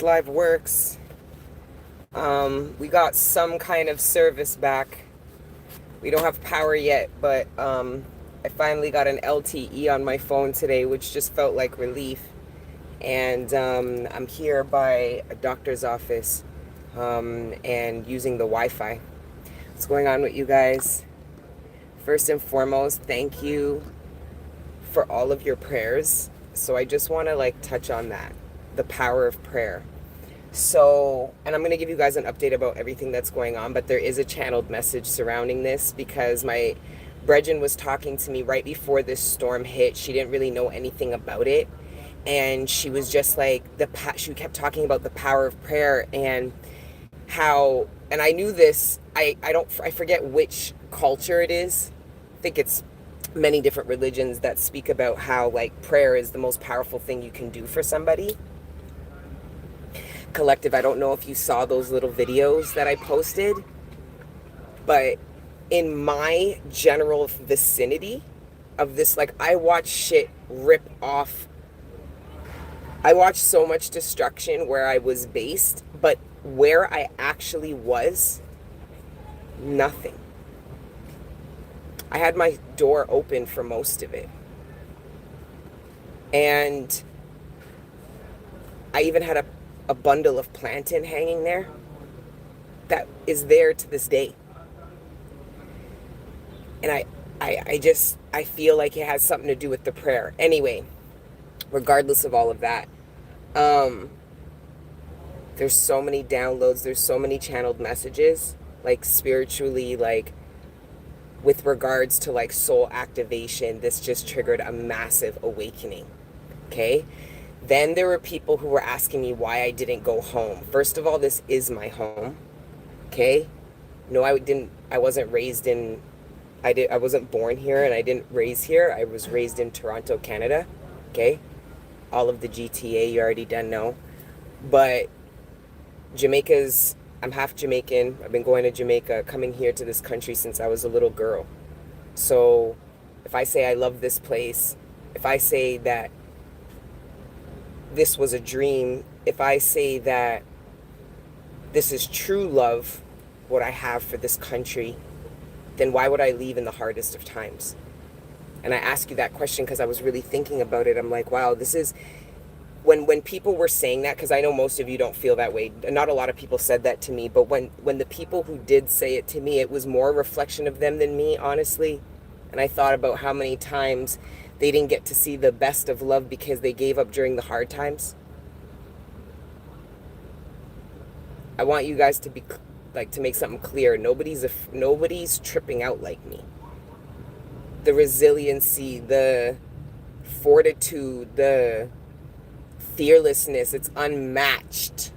Live works. We got some kind of service back. We don't have power yet, but I finally got an LTE on my phone today, which just felt like relief. And I'm here by a doctor's office and using the Wi-Fi. What's going on with you guys? First and foremost, thank you for all of your prayers. So I just want to touch on that, the power of prayer. So, and I'm going to give you guys an update about everything that's going on, but there is a channeled message surrounding this because my brethren was talking to me right before this storm hit. She didn't really know anything about it. And she was just like, she kept talking about the power of prayer and how, and I knew this, I forget which culture it is. I think it's many different religions that speak about how prayer is the most powerful thing you can do for somebody. Collective, I don't know if you saw those little videos that I posted, but in my general vicinity of this, I watch shit rip off. I watched so much destruction where I was based, but where I actually was, nothing. I had my door open for most of it. And I even had a bundle of plantain hanging there that is there to this day. And I feel like it has something to do with the prayer. Anyway, regardless of all of that, there's so many downloads, there's so many channeled messages, spiritually, with regards to soul activation. This just triggered a massive awakening. Okay. Then there were people who were asking me why I didn't go home. First of all, this is my home. Okay. No, I wasn't raised in, I wasn't born here and I didn't raise here. I was raised in Toronto, Canada. Okay. All of the GTA you already done know. But I'm half Jamaican. I've been going to Jamaica, coming here to this country since I was a little girl. So if I say I love this place, if I say that this was a dream, if I say that this is true love, what I have for this country, then why would I leave in the hardest of times? And I ask you that question because I was really thinking about it. I'm like, wow, this is, when people were saying that, because I know most of you don't feel that way. Not a lot of people said that to me, but when the people who did say it to me, it was more a reflection of them than me, honestly. And I thought about how many times they didn't get to see the best of love because they gave up during the hard times. I want you guys to be to make something clear. Nobody's tripping out like me. The resiliency, the fortitude, the fearlessness, it's unmatched.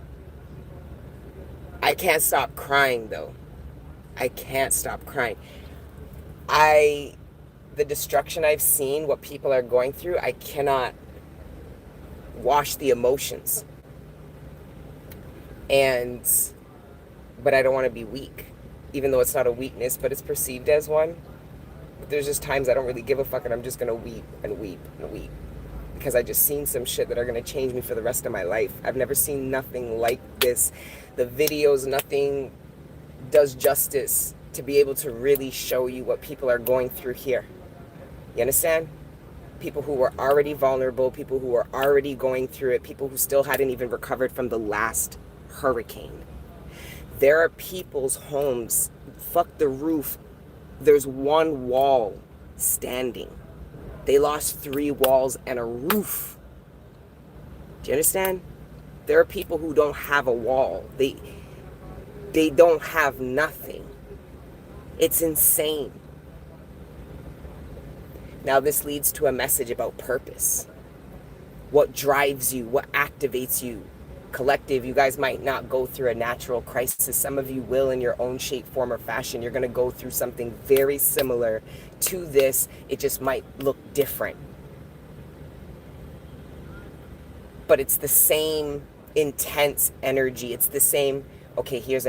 I can't stop crying though. I can't stop crying. The destruction I've seen, what people are going through, I cannot wash the emotions. But I don't want to be weak, even though it's not a weakness, but it's perceived as one. But there's just times I don't really give a fuck and I'm just going to weep and weep and weep. Because I just seen some shit that are going to change me for the rest of my life. I've never seen nothing like this. The videos, nothing does justice to be able to really show you what people are going through here. You understand? People who were already vulnerable, people who were already going through it, people who still hadn't even recovered from the last hurricane. There are people's homes, fuck the roof, there's one wall standing. They lost 3 walls and a roof. Do you understand? There are people who don't have a wall. They don't have nothing. It's insane. Now this leads to a message about purpose. What drives you? What activates you? Collective, you guys might not go through a natural crisis. Some of you will in your own shape, form, or fashion. You're going to go through something very similar to this. It just might look different. But it's the same intense energy. It's the same, okay, here's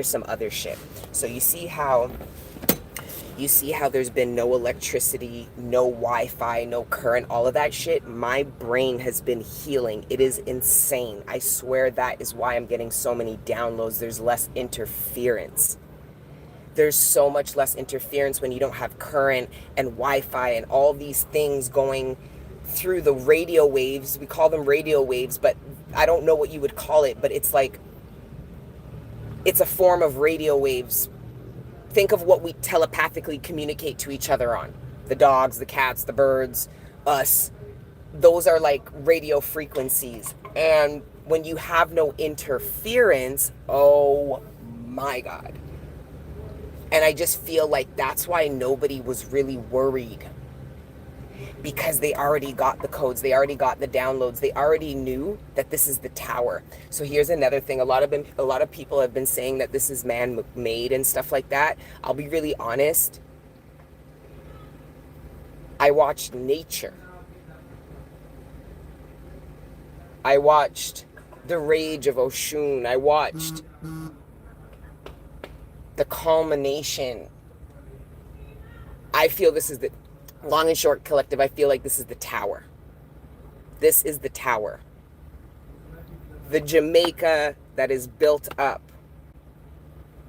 some other shit. So you see how You see how there's been no electricity, no Wi-Fi, no current, all of that shit? My brain has been healing. It is insane. I swear that is why I'm getting so many downloads. There's less interference. There's so much less interference when you don't have current and Wi-Fi and all these things going through the radio waves. We call them radio waves, but I don't know what you would call it, but it's like, it's a form of radio waves. Think of what we telepathically communicate to each other on. The dogs, the cats, the birds, us. Those are like radio frequencies. And when you have no interference, oh my God. And I just feel like that's why nobody was really worried. Because they already got the codes, they already got the downloads, they already knew that this is the tower. So here's another thing. A lot of people have been saying that this is man-made and stuff like that. I'll be really honest. I watched nature. I watched the rage of Oshun. I watched the culmination. I feel this is the long and short collective. I feel like this is the tower. This is the tower. The Jamaica that is built up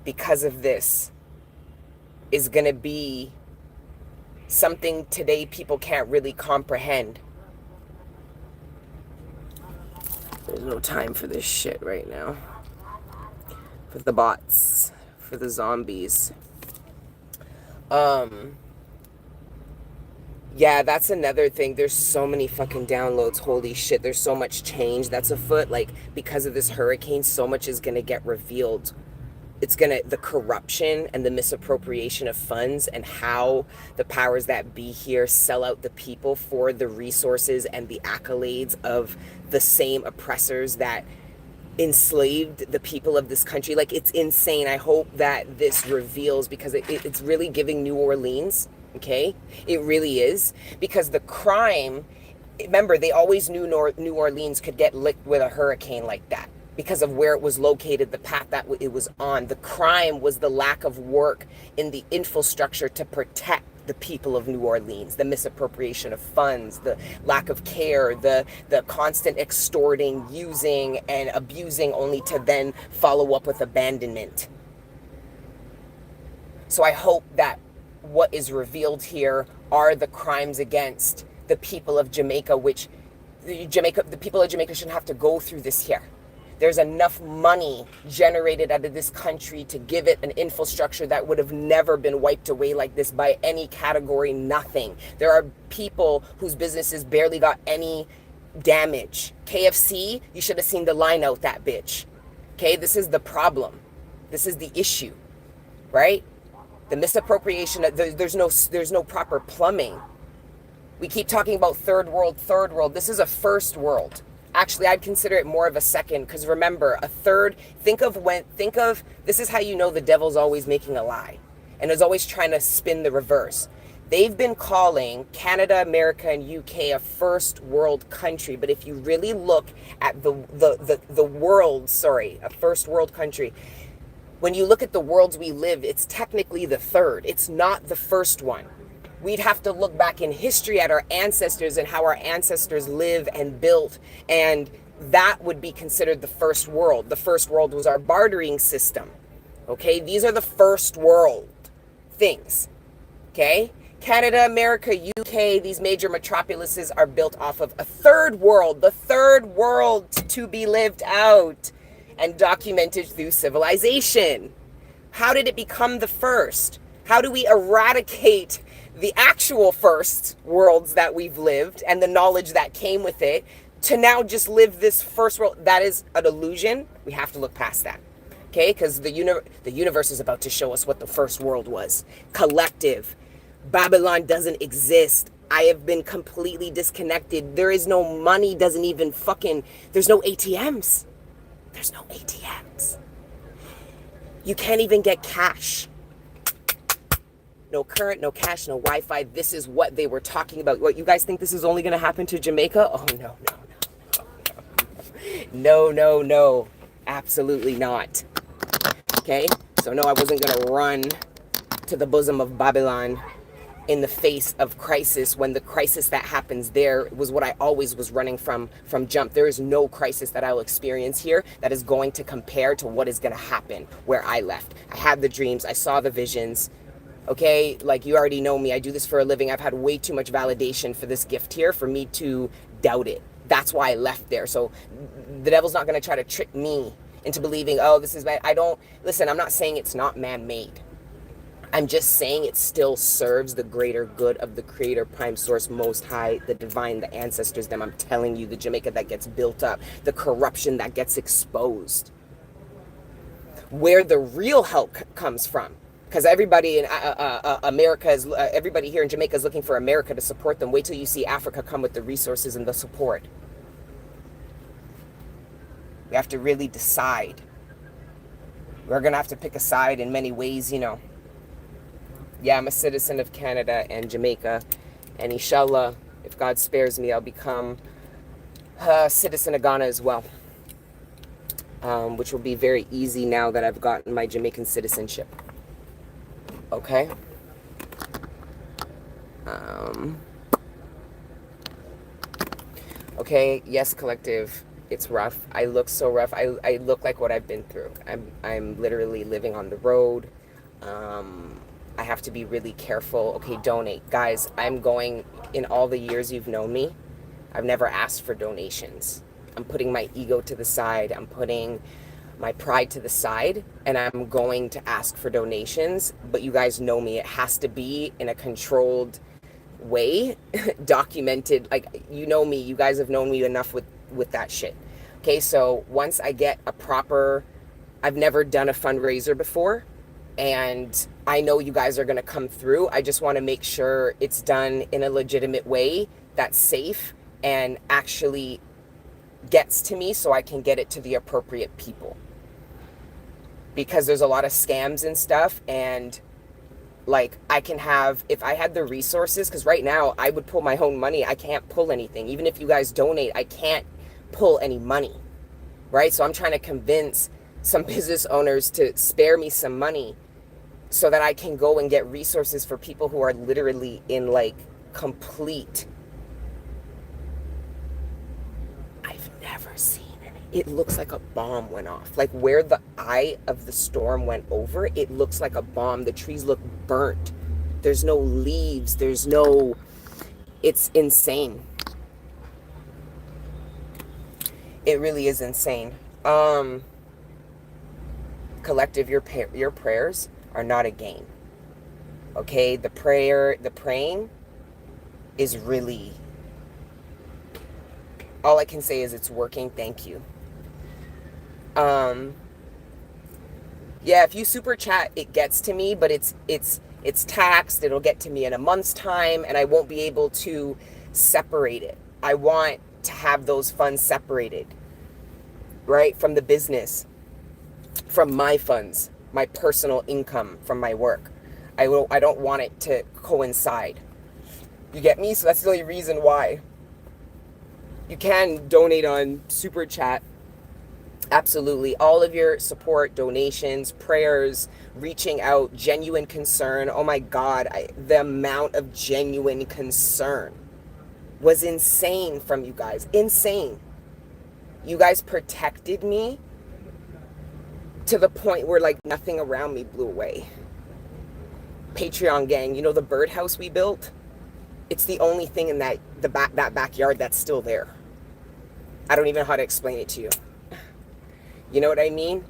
because of this is going to be something today people can't really comprehend. There's no time for this shit right now. For the bots, for the zombies. Yeah, that's another thing. There's so many fucking downloads. Holy shit, there's so much change that's afoot. Like, because of this hurricane, so much is going to get revealed. It's going to, the corruption and the misappropriation of funds and how the powers that be here sell out the people for the resources and the accolades of the same oppressors that enslaved the people of this country. Like, it's insane. I hope that this reveals, because it's really giving New Orleans. Okay, it really is, because the crime, remember, they always knew New Orleans could get licked with a hurricane like that because of where it was located, the path that it was on. The crime was the lack of work in the infrastructure to protect the people of New Orleans, the misappropriation of funds, the lack of care, the constant extorting, using, and abusing, only to then follow up with abandonment. So I hope that what is revealed here are the crimes against the people of Jamaica, which the people of Jamaica shouldn't have to go through this here. There's enough money generated out of this country to give it an infrastructure that would have never been wiped away like this by any category, nothing. There are people whose businesses barely got any damage. KFC, you should have seen the line out that bitch. Okay, this is the problem. This is the issue, right? The misappropriation, there's no proper plumbing. We keep talking about third world. This is a first world. Actually, I'd consider it more of a second, because remember, a third, think of, this is how you know the devil's always making a lie and is always trying to spin the reverse. They've been calling Canada, America, and UK a first world country, but if you really look at the world, a first world country, when you look at the worlds we live, it's technically the third. It's not the first one. We'd have to look back in history at our ancestors and how our ancestors live and built, and that would be considered the first world. The first world was our bartering system. Okay, these are the first world things. Okay, Canada, America, UK, these major metropolises are built off of a third world, the third world to be lived out and documented through civilization. How did it become the first? How do we eradicate the actual first worlds that we've lived and the knowledge that came with it to now just live this first world? That is an illusion. We have to look past that. Okay, because the universe is about to show us what the first world was. Collective. Babylon doesn't exist. I have been completely disconnected. There is no money, there's no ATMs. There's no ATMs. You can't even get cash. No current, no cash, no Wi-Fi. This is what they were talking about. What, you guys think this is only going to happen to Jamaica? Oh, no. Absolutely not. Okay? So no, I wasn't going to run to the bosom of Babylon in the face of crisis, when the crisis that happens there was what I always was running from jump. There is no crisis that I'll experience here that is going to compare to what is going to happen where I left. I had the dreams. I saw the visions. Okay, like, you already know me. I do this for a living. I've had way too much validation for this gift here for me to doubt it. That's why I left there. So the devil's not going to try to trick me into believing, oh, this is bad. Listen, I'm not saying it's not man-made. I'm just saying it still serves the greater good of the Creator, Prime Source, Most High, the Divine, the ancestors, them. I'm telling you, the Jamaica that gets built up, the corruption that gets exposed. Where the real help comes from. Because everybody in America, everybody here in Jamaica is looking for America to support them. Wait till you see Africa come with the resources and the support. We have to really decide. We're going to have to pick a side in many ways, you know. Yeah, I'm a citizen of Canada and Jamaica. And inshallah, if God spares me, I'll become a citizen of Ghana as well. Which will be very easy now that I've gotten my Jamaican citizenship. Okay? Okay, yes, collective. It's rough. I look so rough. I look like what I've been through. I'm literally living on the road. I have to be really careful. Okay, donate. Guys, I'm going, in all the years you've known me, I've never asked for donations. I'm putting my ego to the side. I'm putting my pride to the side, and I'm going to ask for donations. But you guys know me. It has to be in a controlled way, documented. Like, you know me. You guys have known me enough with that shit. Okay, so once I get a proper, I've never done a fundraiser before, and I know you guys are going to come through. I just want to make sure it's done in a legitimate way that's safe and actually gets to me, so I can get it to the appropriate people. Because there's a lot of scams and stuff, and like, I can have, if I had the resources, because right now I would pull my own money. I can't pull anything. Even if you guys donate, I can't pull any money, right? So I'm trying to convince some business owners to spare me some money so that I can go and get resources for people who are literally in like complete, I've never seen it. It looks like a bomb went off. Like, where the eye of the storm went over, it looks like a bomb. The trees look burnt. There's no leaves. There's no, it's insane. It really is insane. Collective, your prayers are not a game. Okay, the praying is really, all I can say is it's working. Thank you. Yeah, if you super chat, it gets to me, but it's taxed. It'll get to me in a month's time, and I won't be able to separate it. I want to have those funds separated, right, from the business, from my funds, my personal income from my work. I don't want it to coincide. You get me? So that's the only reason why. You can donate on Super Chat. Absolutely. All of your support, donations, prayers, reaching out, genuine concern. Oh my God, the amount of genuine concern was insane from you guys. Insane. You guys protected me to the point where like nothing around me blew away. Patreon gang, you know the birdhouse we built? It's the only thing in that backyard that's still there. I don't even know how to explain it to you. You know what I mean?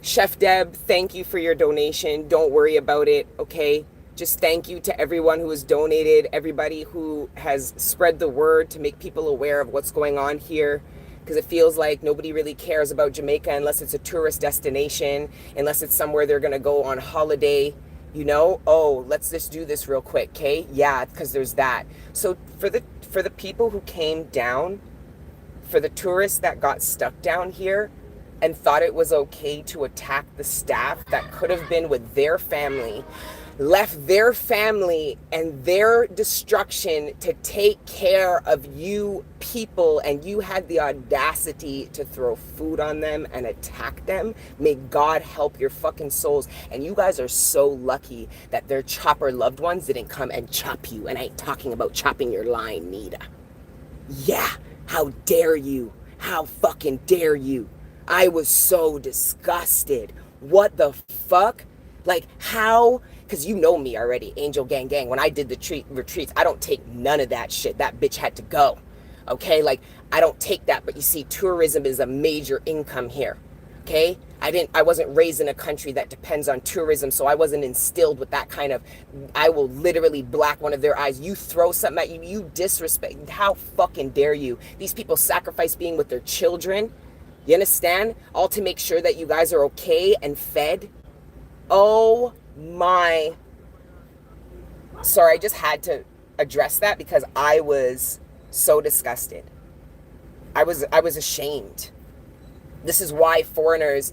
Chef Deb, thank you for your donation. Don't worry about it, okay? Just thank you to everyone who has donated, everybody who has spread the word to make people aware of what's going on here. Because it feels like nobody really cares about Jamaica unless it's a tourist destination, unless it's somewhere they're going to go on holiday, you know? Oh, let's just do this real quick, okay? Yeah, because there's that. So for the people who came down, for the tourists that got stuck down here and thought it was okay to attack the staff that could have been with their family, left their family and their destruction to take care of you people, and you had the audacity to throw food on them and attack them. May God help your fucking souls. And you guys are so lucky that their chopper loved ones didn't come and chop you. And I ain't talking about chopping your line, Nita. Yeah, how dare you? How fucking dare you? I was so disgusted. What the fuck? Like, how? Because you know me already, Angel Gang Gang. When I did the retreats, I don't take none of that shit. That bitch had to go. Okay? Like, I don't take that. But you see, tourism is a major income here. Okay? I wasn't raised in a country that depends on tourism, so I wasn't instilled with that kind of, I will literally black one of their eyes. You throw something at you, you disrespect. How fucking dare you? These people sacrifice being with their children. You understand? All to make sure that you guys are okay and fed. Oh my. Sorry, I just had to address that because I was so disgusted. I was ashamed. This is why foreigners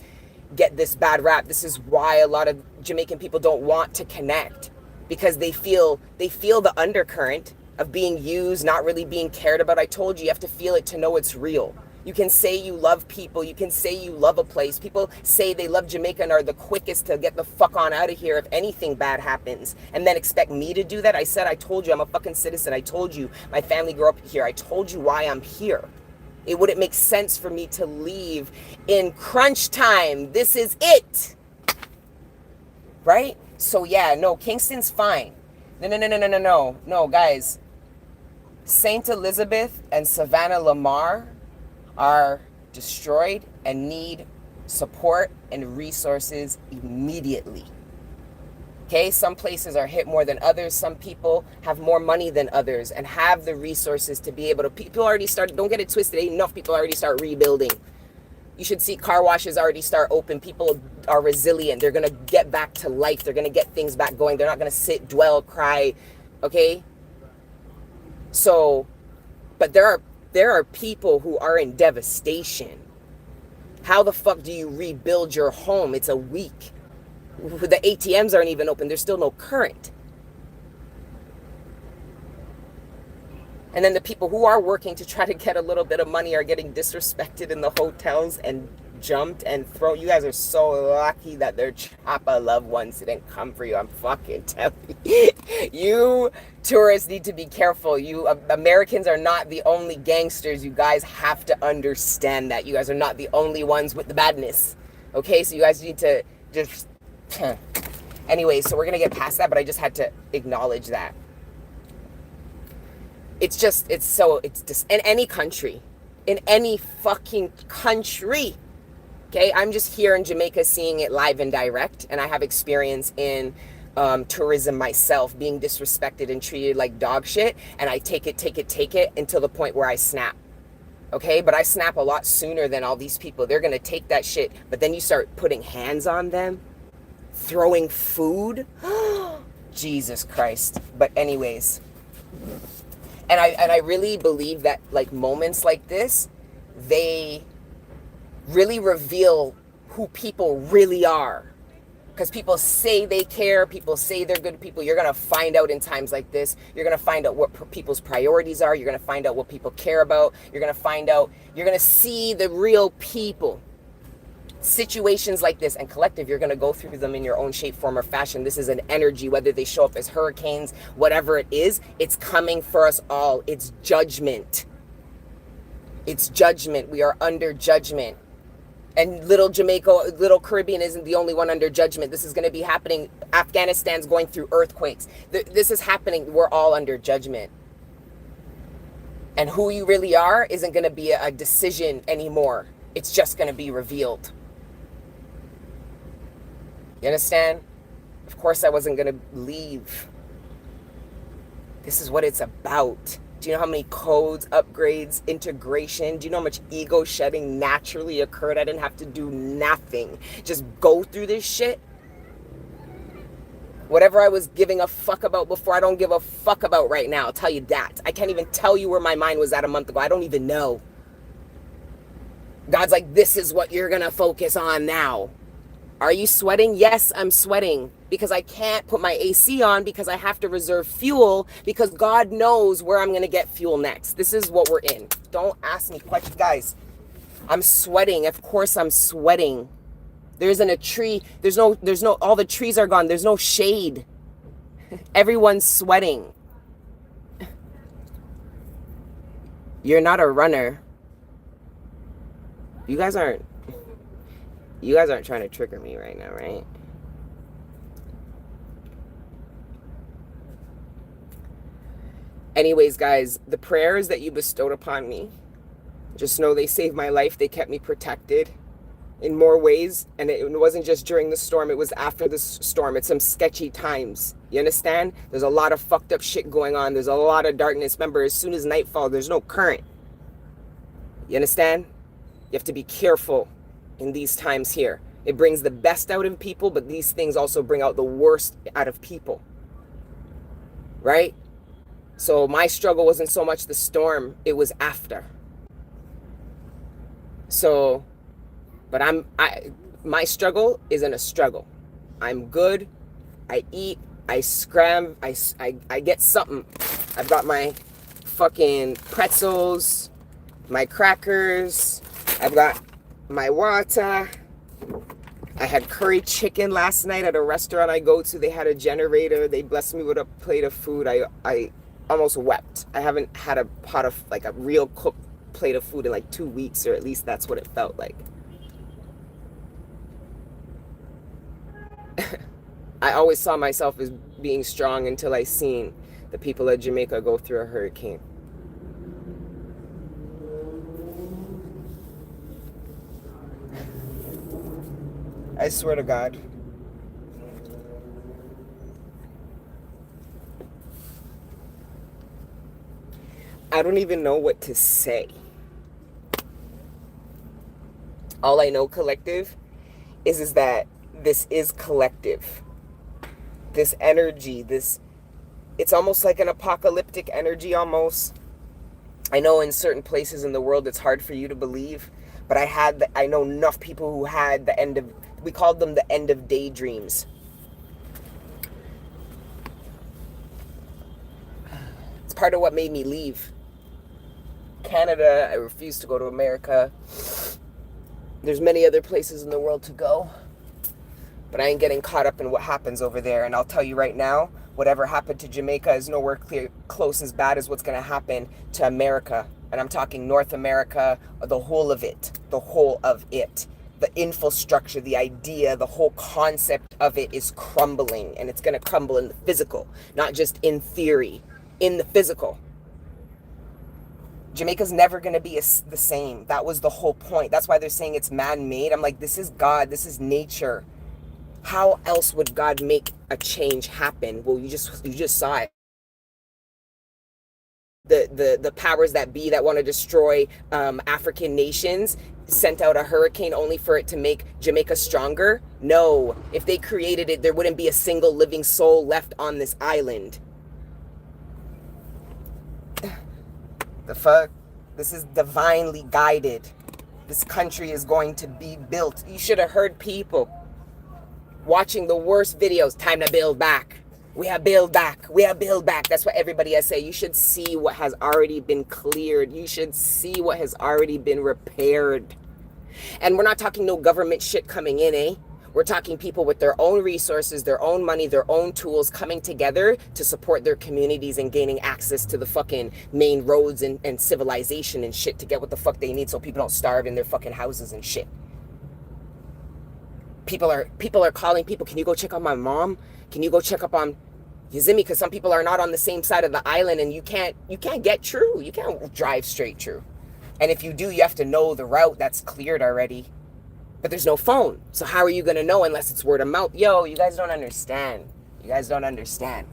get this bad rap. This is why a lot of Jamaican people don't want to connect, because they feel the undercurrent of being used, not really being cared about. I told you, you have to feel it to know it's real. You can say you love people. You can say you love a place. People say they love Jamaica and are the quickest to get the fuck on out of here if anything bad happens, and then expect me to do that. I told you I'm a fucking citizen. I told you my family grew up here. I told you why I'm here. It wouldn't make sense for me to leave in crunch time. This is it. Right? So yeah, no, Kingston's fine. No, guys. St. Elizabeth and Savannah Lamar are destroyed and need support and resources immediately. Okay, some places are hit more than others. Some people have more money than others and have the resources to be able to. People already start, don't get it twisted, enough people already start rebuilding. You should see car washes already start open. People are resilient. They're going to get back to life. They're going to get things back going. They're not going to sit, dwell, cry. Okay? So, but there are people who are in devastation. How the fuck do you rebuild your home? It's a week. The ATMs aren't even open. There's still no current. And then the people who are working to try to get a little bit of money are getting disrespected in the hotels and jumped and thrown. You guys are so lucky that their choppa loved ones didn't come for you. I'm fucking telling you. You tourists need to be careful. You Americans are not the only gangsters. You guys have to understand that. You guys are not the only ones with the badness. Okay, so you guys need to just... Anyway, so we're going to get past that, but I just had to acknowledge that. It's just in any country, in any fucking country. Okay, I'm just here in Jamaica seeing it live and direct, and I have experience in tourism myself, being disrespected and treated like dog shit, and I take it until the point where I snap. Okay, but I snap a lot sooner than all these people. They're going to take that shit, but then you start putting hands on them, throwing food. Jesus Christ. But anyways, and I really believe that like moments like this, they really reveal who people really are. Because people say they care, people say they're good people. You're going to find out in times like this. You're going to find out what people's priorities are. You're going to find out what people care about. You're going to find out, you're going to see the real people. Situations like this and collective, you're going to go through them in your own shape, form, or fashion. This is an energy, whether they show up as hurricanes, whatever it is, it's coming for us all. It's judgment. It's judgment. We are under judgment. And little Jamaica, little Caribbean isn't the only one under judgment. This is going to be happening. Afghanistan's going through earthquakes. This is happening. We're all under judgment. And who you really are isn't going to be a decision anymore. It's just going to be revealed. You understand? Of course I wasn't going to leave. This is what it's about. Do you know how many codes, upgrades, integration? Do you know how much ego shedding naturally occurred? I didn't have to do nothing. Just go through this shit. Whatever I was giving a fuck about before, I don't give a fuck about right now. I'll tell you that. I can't even tell you where my mind was at a month ago. I don't even know. God's like, this is what you're going to focus on now. Are you sweating? Yes, I'm sweating because I can't put my AC on because I have to reserve fuel because God knows where I'm going to get fuel next. This is what we're in. Don't ask me questions. Guys, I'm sweating. Of course I'm sweating. There isn't a tree. There's no, all the trees are gone. There's no shade. Everyone's sweating. You're not a runner. You guys aren't trying to trigger me right now, right? Anyways, guys, the prayers that you bestowed upon me, just know they saved my life. They kept me protected in more ways. And it wasn't just during the storm. It was after the storm. It's some sketchy times. You understand? There's a lot of fucked up shit going on. There's a lot of darkness. Remember, as soon as nightfall, there's no current. You understand? You have to be careful in these times here. It brings the best out of people, but these things also bring out the worst out of people. Right? So my struggle wasn't so much the storm, it was after. So, but my struggle isn't a struggle. I'm good. I eat. I scram. I get something. I've got my fucking pretzels, my crackers. I've got my water. I had curry chicken last night at a restaurant I go to. They had a generator. They blessed me with a plate of food. I almost wept. I haven't had a pot of, like, a real cooked plate of food in like 2 weeks, or at least that's what it felt like. I always saw myself as being strong until I seen the people of Jamaica go through a hurricane. I swear to God. I don't even know what to say. All I know, collective, is that this is collective. This energy, it's almost like an apocalyptic energy almost. I know in certain places in the world it's hard for you to believe, but I know enough people who had we called them the end of daydreams. It's part of what made me leave Canada. I refused to go to America. There's many other places in the world to go, but I ain't getting caught up in what happens over there. And I'll tell you right now, whatever happened to Jamaica is nowhere close as bad as what's going to happen to America. And I'm talking North America, the whole of it. The infrastructure, the idea, the whole concept of it is crumbling, and it's going to crumble in the physical, not just in theory, in the physical. Jamaica's never going to be the same. That was the whole point. That's why they're saying it's man-made. I'm like, this is God. This is nature. How else would God make a change happen? Well, you just saw it. The powers that be that want to destroy African nations sent out a hurricane only for it to make Jamaica stronger? No. If they created it, there wouldn't be a single living soul left on this island. The fuck? This is divinely guided. This country is going to be built. You should have heard people watching the worst videos. Time to build back. We have build back. We have build back. That's what everybody has say. You should see what has already been cleared. You should see what has already been repaired. And we're not talking no government shit coming in, eh? We're talking people with their own resources, their own money, their own tools coming together to support their communities and gaining access to the fucking main roads and civilization and shit to get what the fuck they need so people don't starve in their fucking houses and shit. People are calling people, can you go check on my mom? Can you go check up on Yazimi? Because some people are not on the same side of the island, and you can't get through. You can't drive straight through. And if you do, you have to know the route that's cleared already. But there's no phone. So how are you going to know unless it's word of mouth? Yo, you guys don't understand. You guys don't understand.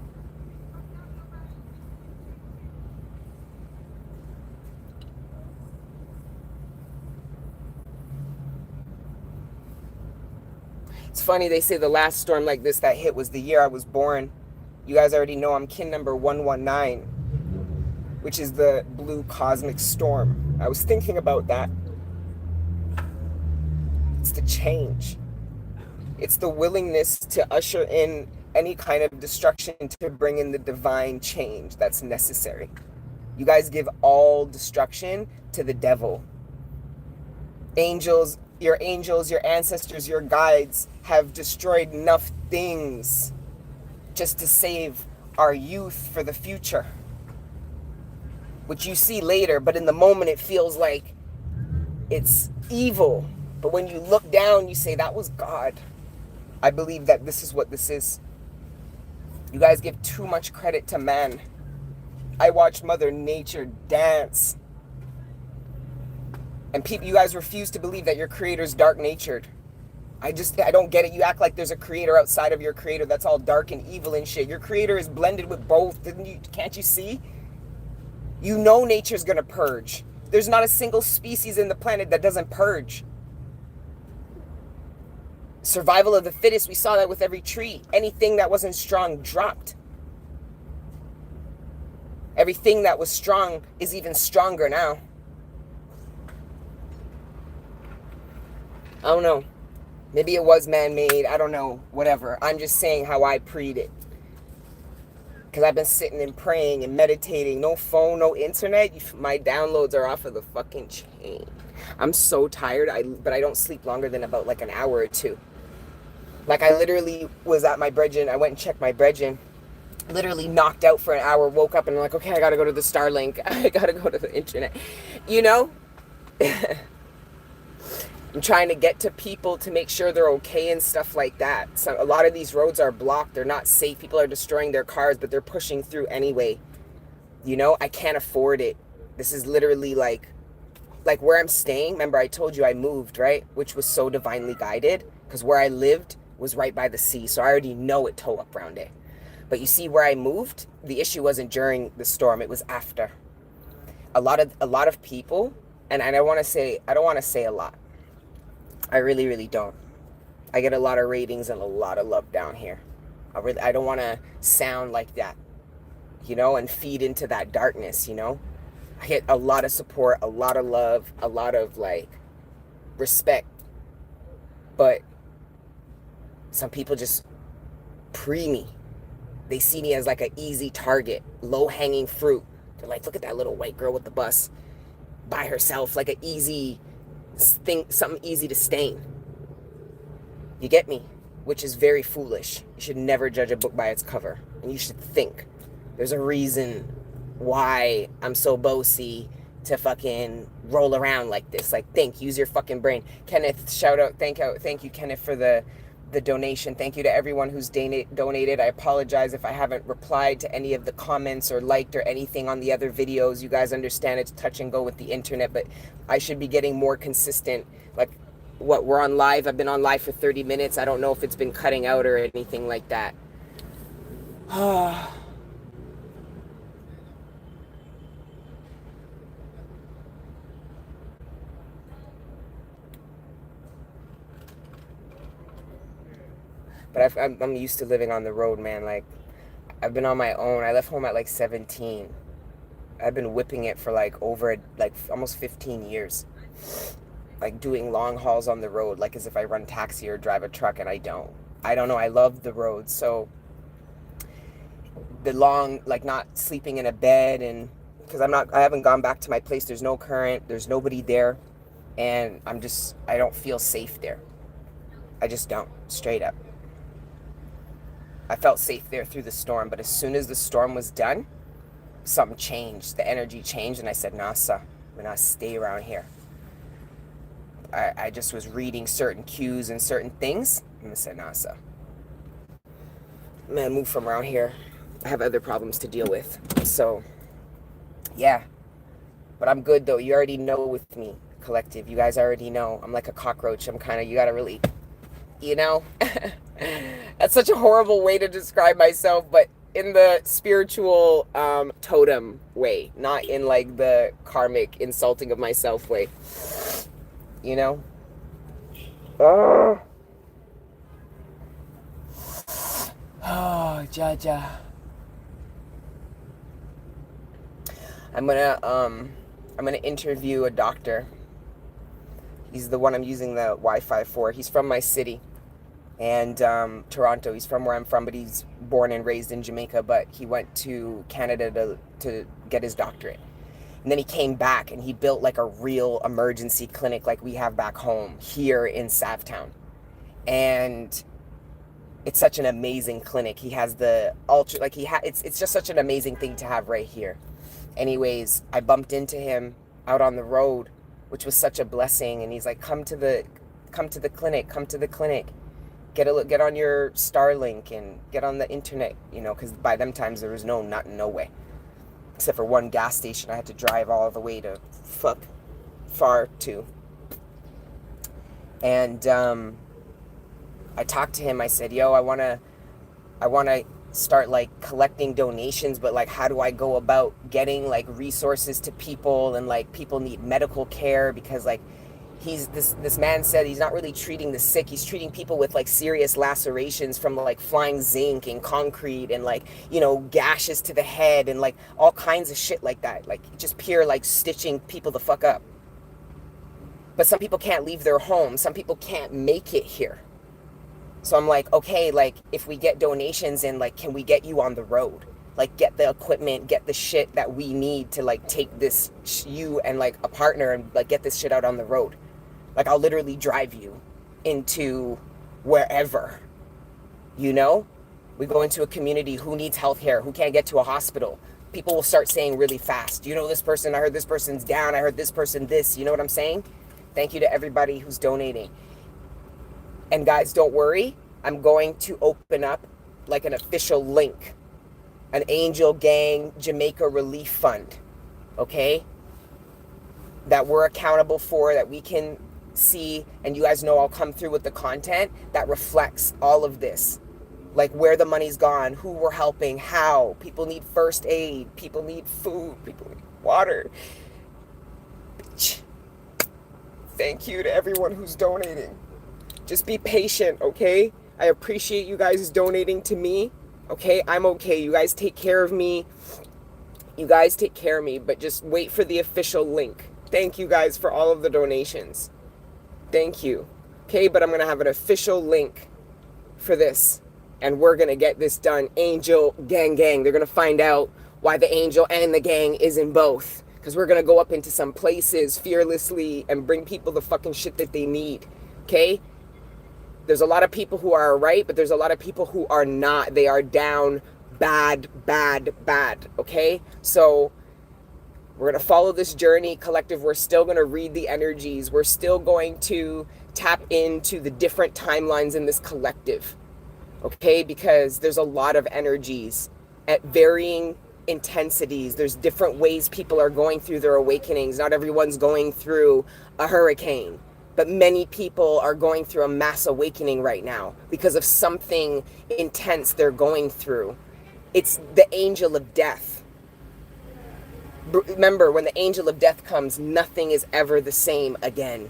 It's funny, they say the last storm like this that hit was the year I was born. You guys already know I'm kin number 119, which is the blue cosmic storm. I was thinking about that. It's the change. It's the willingness to usher in any kind of destruction to bring in the divine change that's necessary. You guys give all destruction to the devil. Angels, your ancestors, your guides have destroyed enough things just to save our youth for the future, which you see later, but in the moment it feels like it's evil. But when you look down, you say, that was God. I believe that this is what this is. You guys give too much credit to man. I watched Mother Nature dance. And you guys refuse to believe that your creator's dark-natured. I don't get it. You act like there's a creator outside of your creator that's all dark and evil and shit. Your creator is blended with both. Can't you see? You know nature's gonna purge. There's not a single species in the planet that doesn't purge. Survival of the fittest, we saw that with every tree. Anything that wasn't strong dropped. Everything that was strong is even stronger now. I don't know. Maybe it was man-made. I don't know. Whatever. I'm just saying how I preed it. Because I've been sitting and praying and meditating. No phone, no internet. My downloads are off of the fucking chain. I'm so tired. But I don't sleep longer than about like an hour or two. Like I literally was at my brethren. I went and checked my brethren. Literally knocked out for an hour. Woke up and I'm like, okay, I got to go to the Starlink. I got to go to the internet. You know? I'm trying to get to people to make sure they're okay and stuff like that. So a lot of these roads are blocked. They're not safe. People are destroying their cars, but they're pushing through anyway. You know, I can't afford it. This is literally like where I'm staying. Remember, I told you I moved, right? Which was so divinely guided because where I lived was right by the sea. So I already know it toe up round it. But you see where I moved, the issue wasn't during the storm. It was after. A lot of people, and I don't want to say a lot. I really, really don't. I get a lot of ratings and a lot of love down here. I don't want to sound like that, you know, and feed into that darkness, you know. I get a lot of support, a lot of love, a lot of, like, respect. But some people just pre me. They see me as, like, an easy target, low-hanging fruit. They're like, look at that little white girl with the bus by herself, like an easy thing, something easy to stain. You get me? Which is very foolish. You should never judge a book by its cover. And you should think. There's a reason why I'm so bossy to fucking roll around like this. Like, think. Use your fucking brain. Kenneth, shout out. Thank you, Kenneth, for the donation. Thank you to everyone who's donated. I apologize if I haven't replied to any of the comments or liked or anything on the other videos. You guys understand it's touch and go with the internet, but I should be getting more consistent. Like, we're on live. I've been on live for 30 minutes. I don't know if it's been cutting out or anything like that. But I'm used to living on the road, man. Like, I've been on my own. I left home at like 17. I've been whipping it for like almost 15 years. Like doing long hauls on the road, like as if I run taxi or drive a truck, and I don't. I don't know. I love the road. So the long, like not sleeping in a bed, and because I haven't gone back to my place. There's no current. There's nobody there. And I don't feel safe there. I just don't, straight up. I felt safe there through the storm, but as soon as the storm was done, something changed. The energy changed, and I said, nah, sir, we're not stay around here. I just was reading certain cues and certain things, and I said, nah, sir. Man, move from around here. I have other problems to deal with. So, yeah. But I'm good, though. You already know with me, collective. You guys already know. I'm like a cockroach. I'm kind of, you got to really, you know? That's such a horrible way to describe myself, but in the spiritual totem way, not in like the karmic insulting of myself way. You know? Oh, Jaja. I'm gonna interview a doctor. He's the one I'm using the Wi-Fi for. He's from my city. and Toronto. He's from where I'm from, but he's born and raised in Jamaica, but he went to Canada to get his doctorate. And then he came back and he built like a real emergency clinic like we have back home here in Savtown. And it's such an amazing clinic. He has the ultra, like it's just such an amazing thing to have right here. Anyways, I bumped into him out on the road, which was such a blessing. And he's like, come to the clinic, get on your Starlink and get on the internet, you know, because by them times there was no way. Except for one gas station I had to drive all the way to far to. And I talked to him. I said, yo, I wanna start like collecting donations, but like how do I go about getting like resources to people, and like people need medical care, because like this man said he's not really treating the sick, he's treating people with like serious lacerations from like flying zinc and concrete and like, you know, gashes to the head and like all kinds of shit like that, like just pure like stitching people the fuck up. But some people can't leave their homes, some people can't make it here. So I'm like, okay, like if we get donations in, like can we get you on the road, like get the equipment, get the shit that we need to like take this, you and like a partner, and like get this shit out on the road. Like I'll literally drive you into wherever, you know? We go into a community who needs healthcare, who can't get to a hospital. People will start saying really fast, you know this person, I heard this person's down, I heard this person this, you know what I'm saying? Thank you to everybody who's donating. And guys, don't worry, I'm going to open up like an official link, an Angel Gang Jamaica Relief Fund, okay? That we're accountable for, that we can see, and you guys know I'll come through with the content that reflects all of this, like where the money's gone, who we're helping, how people need first aid, people need food, people need water. Thank you to everyone who's donating. Just be patient, okay? I appreciate you guys donating to me, okay? I'm okay. You guys take care of me. But just wait for the official link. Thank you guys for all of the donations. Thank you. Okay, but I'm going to have an official link for this, and we're going to get this done. Angel Gang. They're going to find out why the angel and the gang is in both, because we're going to go up into some places fearlessly and bring people the fucking shit that they need, okay? There's a lot of people who are right, but there's a lot of people who are not. They are down bad, okay? So we're going to follow this journey collective. We're still going to read the energies. We're still going to tap into the different timelines in this collective, okay? Because there's a lot of energies at varying intensities. There's different ways people are going through their awakenings. Not everyone's going through a hurricane, but many people are going through a mass awakening right now because of something intense they're going through. It's the angel of death. Remember, when the angel of death comes, nothing is ever the same again.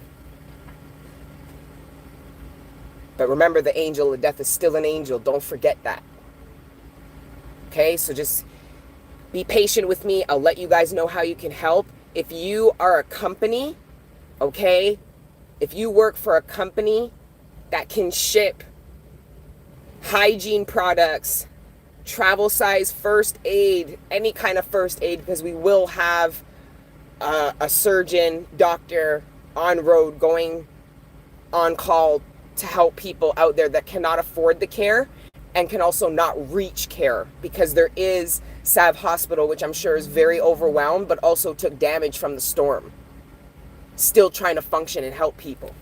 But remember, the angel of death is still an angel. Don't forget that. Okay, so just be patient with me. I'll let you guys know how you can help. If you are a company, okay, if you work for a company that can ship hygiene products, travel size first aid, any kind of first aid, because we will have a surgeon, doctor on road going on call to help people out there that cannot afford the care and can also not reach care, because there is Sav Hospital, which I'm sure is very overwhelmed, but also took damage from the storm. Still trying to function and help people.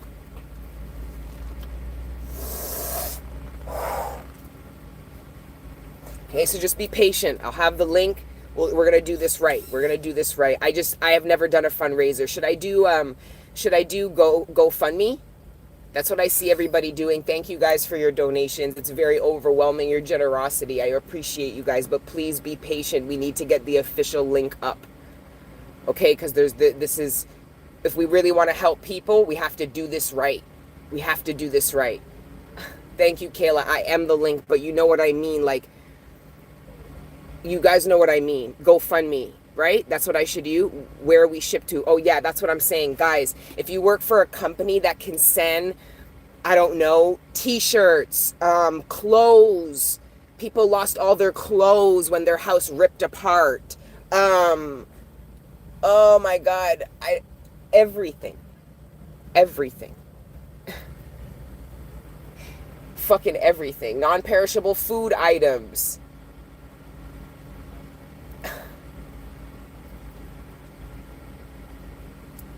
Okay, so just be patient. I'll have the link. We're going to do this right. I have never done a fundraiser. Should I do GoFundMe? That's what I see everybody doing. Thank you guys for your donations. It's very overwhelming, your generosity. I appreciate you guys, but please be patient. We need to get the official link up. Okay, because if we really want to help people, we have to do this right. Thank you, Kayla. I am the link, but you know what I mean. Like, you guys know what I mean. GoFundMe, right? That's what I should do. Where are we shipped to? Oh yeah, that's what I'm saying. Guys, if you work for a company that can send I don't know, t-shirts, clothes. People lost all their clothes when their house ripped apart. Oh my God, everything, everything, fucking everything. Non-perishable food items.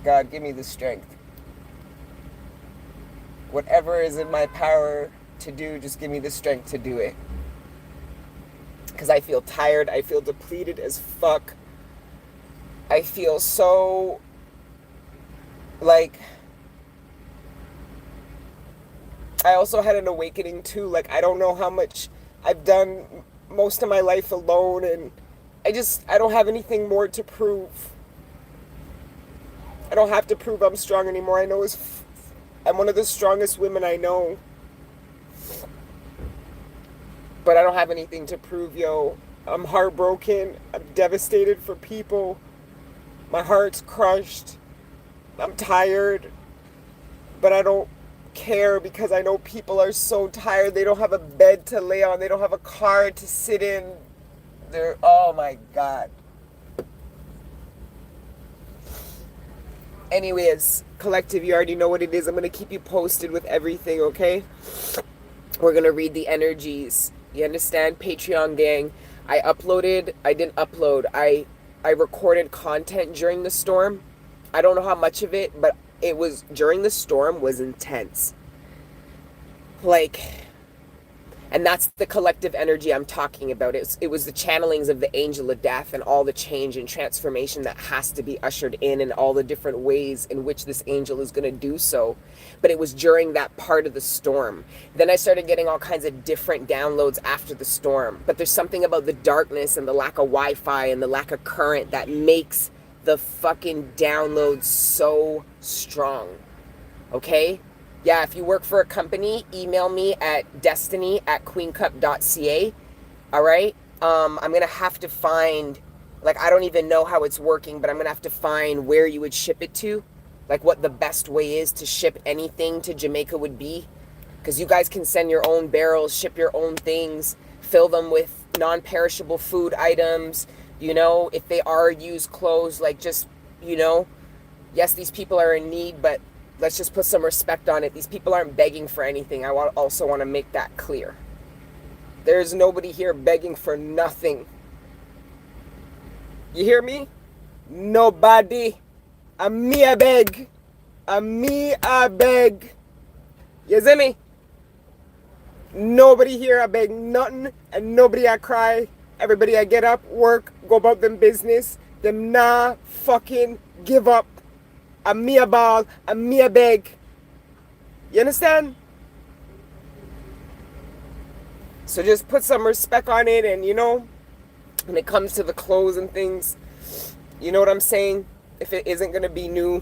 God, give me the strength. Whatever is in my power to do, just give me the strength to do it. Because I feel tired. I feel depleted as fuck. I feel so, like, I also had an awakening too. Like, I don't know how much I've done most of my life alone, and I don't have anything more to prove. I don't have to prove I'm strong anymore. I know I'm one of the strongest women I know. But I don't have anything to prove, yo. I'm heartbroken. I'm devastated for people. My heart's crushed. I'm tired. But I don't care because I know people are so tired. They don't have a bed to lay on. They don't have a car to sit in. Oh my God. Anyways, collective, you already know what it is. I'm going to keep you posted with everything, okay? We're going to read the energies. You understand? Patreon gang. I recorded content during the storm. I don't know how much of it, but it was during the storm was intense. Like, and that's the collective energy I'm talking about. It was the channelings of the angel of death and all the change and transformation that has to be ushered in and all the different ways in which this angel is going to do so. But it was during that part of the storm. Then I started getting all kinds of different downloads after the storm. But there's something about the darkness and the lack of Wi-Fi and the lack of current that makes the fucking downloads so strong. Okay? Yeah, if you work for a company, email me at destiny@queencup.ca. All right? I'm going to have to find, like, I don't even know how it's working, but I'm going to have to find where you would ship it to. Like, what the best way is to ship anything to Jamaica would be. Because you guys can send your own barrels, ship your own things, fill them with non-perishable food items. You know, if they are used clothes, like, just, you know, yes, these people are in need, but let's just put some respect on it. These people aren't begging for anything. I also want to make that clear. There's nobody here begging for nothing. You hear me? Nobody. Me a beg. Me a beg. You see me? Nobody here I beg nothing, and nobody I cry. Everybody I get up, work, go about them business. Them nah fucking give up. Me a ball, me a beg. You understand? So just put some respect on it, and you know, when it comes to the clothes and things, you know what I'm saying? If it isn't going to be new,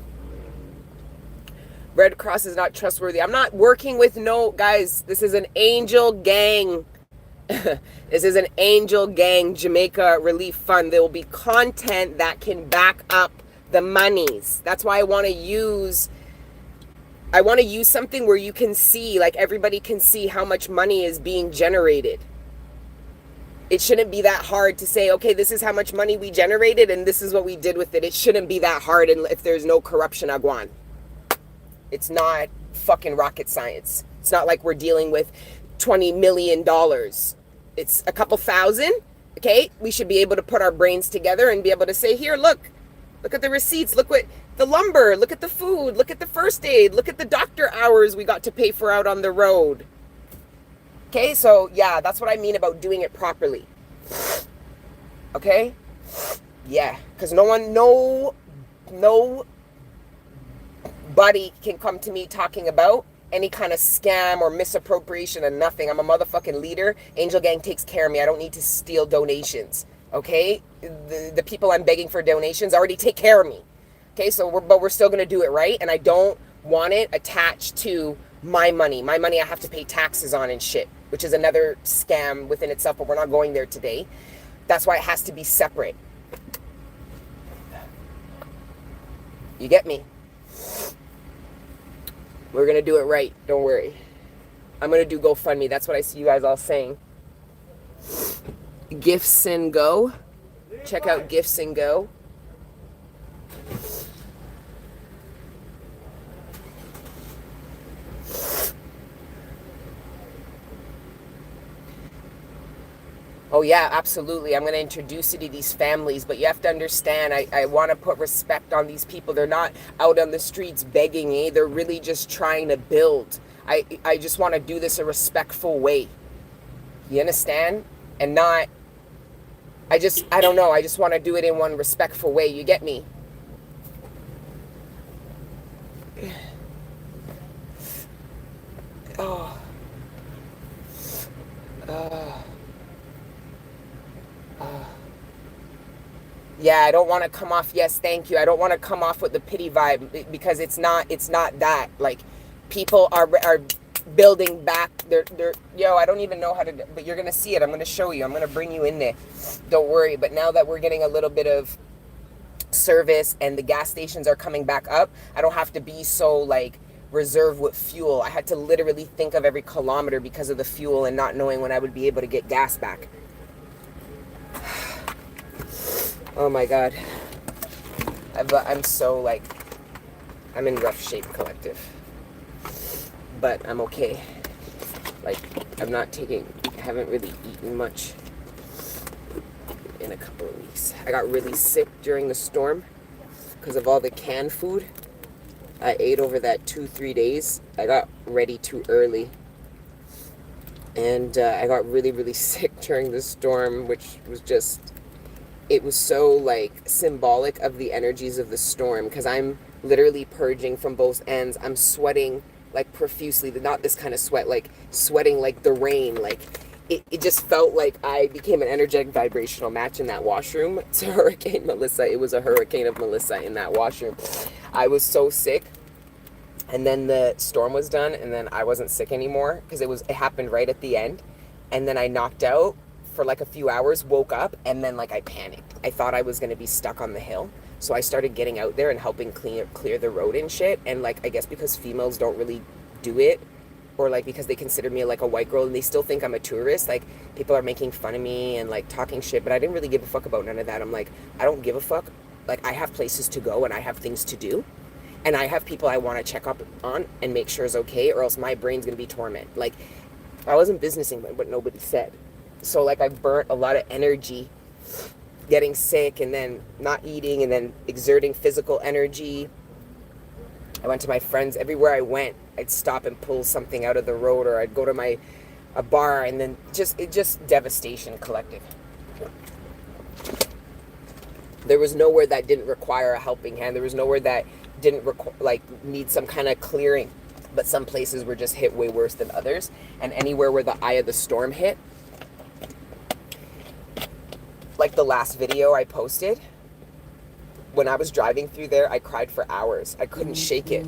Red Cross is not trustworthy. I'm not working with guys, this is an angel gang. This is an angel gang Jamaica relief fund. There will be content that can back up the monies. That's why I want to use something where you can see, like, everybody can see how much money is being generated. It shouldn't be that hard to say, okay, this is how much money we generated and this is what we did with it. It shouldn't be that hard if there's no corruption, Agwan. It's not fucking rocket science. It's not like we're dealing with $20 million. It's a couple thousand, okay? We should be able to put our brains together and be able to say, here, look at the receipts, look what the lumber, look at the food, look at the first aid, look at the doctor hours we got to pay for out on the road. Okay, so yeah, that's what I mean about doing it properly. Okay? Yeah, because nobody can come to me talking about any kind of scam or misappropriation and nothing. I'm a motherfucking leader. Angel Gang takes care of me. I don't need to steal donations. Okay? The people I'm begging for donations already take care of me. Okay, so we're still going to do it right, and I don't want it attached to my money. My money I have to pay taxes on and shit, which is another scam within itself, but we're not going there today. That's why it has to be separate. You get me? We're going to do it right. Don't worry. I'm going to do GoFundMe. That's what I see you guys all saying. Gifts and Go. Check out Gifts and Go. Oh yeah, absolutely. I'm going to introduce you to these families, but you have to understand, I want to put respect on these people. They're not out on the streets begging me. They're really just trying to build. I just want to do this a respectful way. You understand? And not, I don't know. I just want to do it in one respectful way. You get me? Oh. Yeah, I don't want to come off, yes, thank you. I don't want to come off with the pity vibe, because it's not that. Like, people are building back. Yo, I don't even know how to, but you're going to see it. I'm going to show you. I'm going to bring you in there. Don't worry. But now that we're getting a little bit of service and the gas stations are coming back up, I don't have to be so like reserved with fuel. I had to literally think of every kilometer because of the fuel and not knowing when I would be able to get gas back. Oh my God. I'm so like, I'm in rough shape, collective. But I'm okay. Like, I haven't really eaten much in a couple of weeks. I got really sick during the storm because of all the canned food I ate over that 2-3 days. I got ready too early. And I got really, really sick during the storm, which was just, it was so like symbolic of the energies of the storm, because I'm literally purging from both ends. I'm sweating like profusely, not this kind of sweat, like sweating like the rain. Like it just felt like I became an energetic vibrational match in that washroom. It's a Hurricane Melissa. It was a hurricane of Melissa in that washroom. I was so sick. And then the storm was done, and then I wasn't sick anymore because it happened right at the end. And then I knocked out for like a few hours, woke up, and then like I panicked. I thought I was going to be stuck on the hill. So I started getting out there and helping clear the road and shit. And like, I guess because females don't really do it, or like because they consider me like a white girl and they still think I'm a tourist, like people are making fun of me and like talking shit, but I didn't really give a fuck about none of that. I'm like, I don't give a fuck. Like, I have places to go and I have things to do. And I have people I want to check up on and make sure is okay, or else my brain's going to be torment. Like, I wasn't businessing what nobody said. So, like, I burnt a lot of energy getting sick and then not eating and then exerting physical energy. I went to my friends. Everywhere I went, I'd stop and pull something out of the road, or I'd go to a bar, and then just devastation collective. There was nowhere that didn't require a helping hand. There was nowhere that didn't need some kind of clearing, but some places were just hit way worse than others. And anywhere where the eye of the storm hit, like the last video I posted, when I was driving through there, I cried for hours. I couldn't shake it.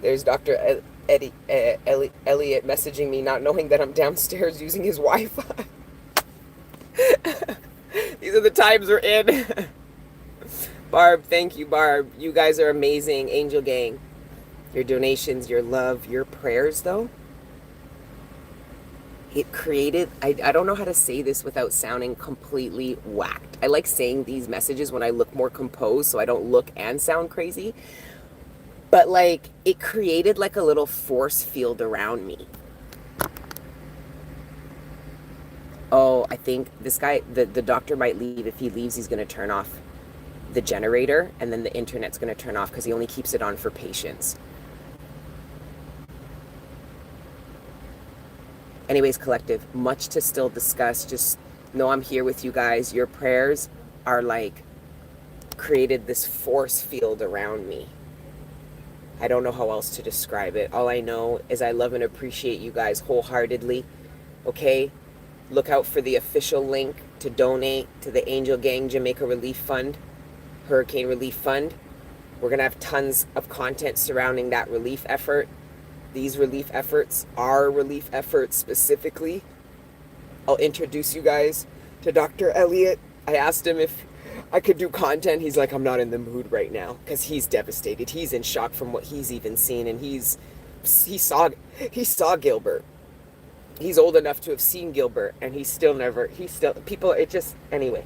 There's Dr. Elliot messaging me, not knowing that I'm downstairs using his Wi-Fi. These are the times we're in. Barb, thank you, Barb. You guys are amazing. Angel Gang. Your donations, your love, your prayers, though. It created, I don't know how to say this without sounding completely whacked. I like saying these messages when I look more composed so I don't look and sound crazy. But like, it created like a little force field around me. Oh, I think this guy, the doctor might leave. If he leaves, he's going to turn off the generator, and then the internet's going to turn off because he only keeps it on for patients. Anyways, collective, much to still discuss. Just know I'm here with you guys. Your prayers are like created this force field around me. I don't know how else to describe it. All I know is I love and appreciate you guys wholeheartedly. Okay? Look out for the official link to donate to the Angel Gang Jamaica Relief Fund, Hurricane Relief Fund. We're going to have tons of content surrounding that relief effort. These relief efforts are relief efforts specifically. I'll introduce you guys to Dr. Elliot. I asked him if I could do content. He's like, I'm not in the mood right now, because he's devastated. He's in shock from what he's even seen, and he saw Gilbert. He's old enough to have seen Gilbert, and people, it just, anyway.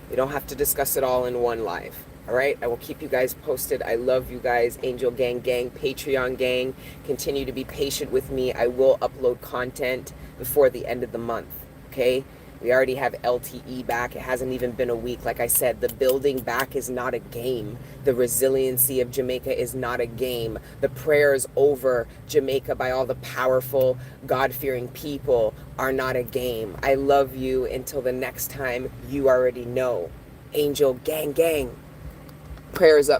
We don't have to discuss it all in one live. All right, I will keep you guys posted. I love you guys. Angel Gang, Patreon gang. Continue to be patient with me. I will upload content before the end of the month. Okay, we already have LTE back. It hasn't even been a week. Like I said, the building back is not a game. The resiliency of Jamaica is not a game. The prayers over Jamaica by all the powerful, God-fearing people are not a game. I love you. Until the next time, you already know. Angel Gang. Prayers up.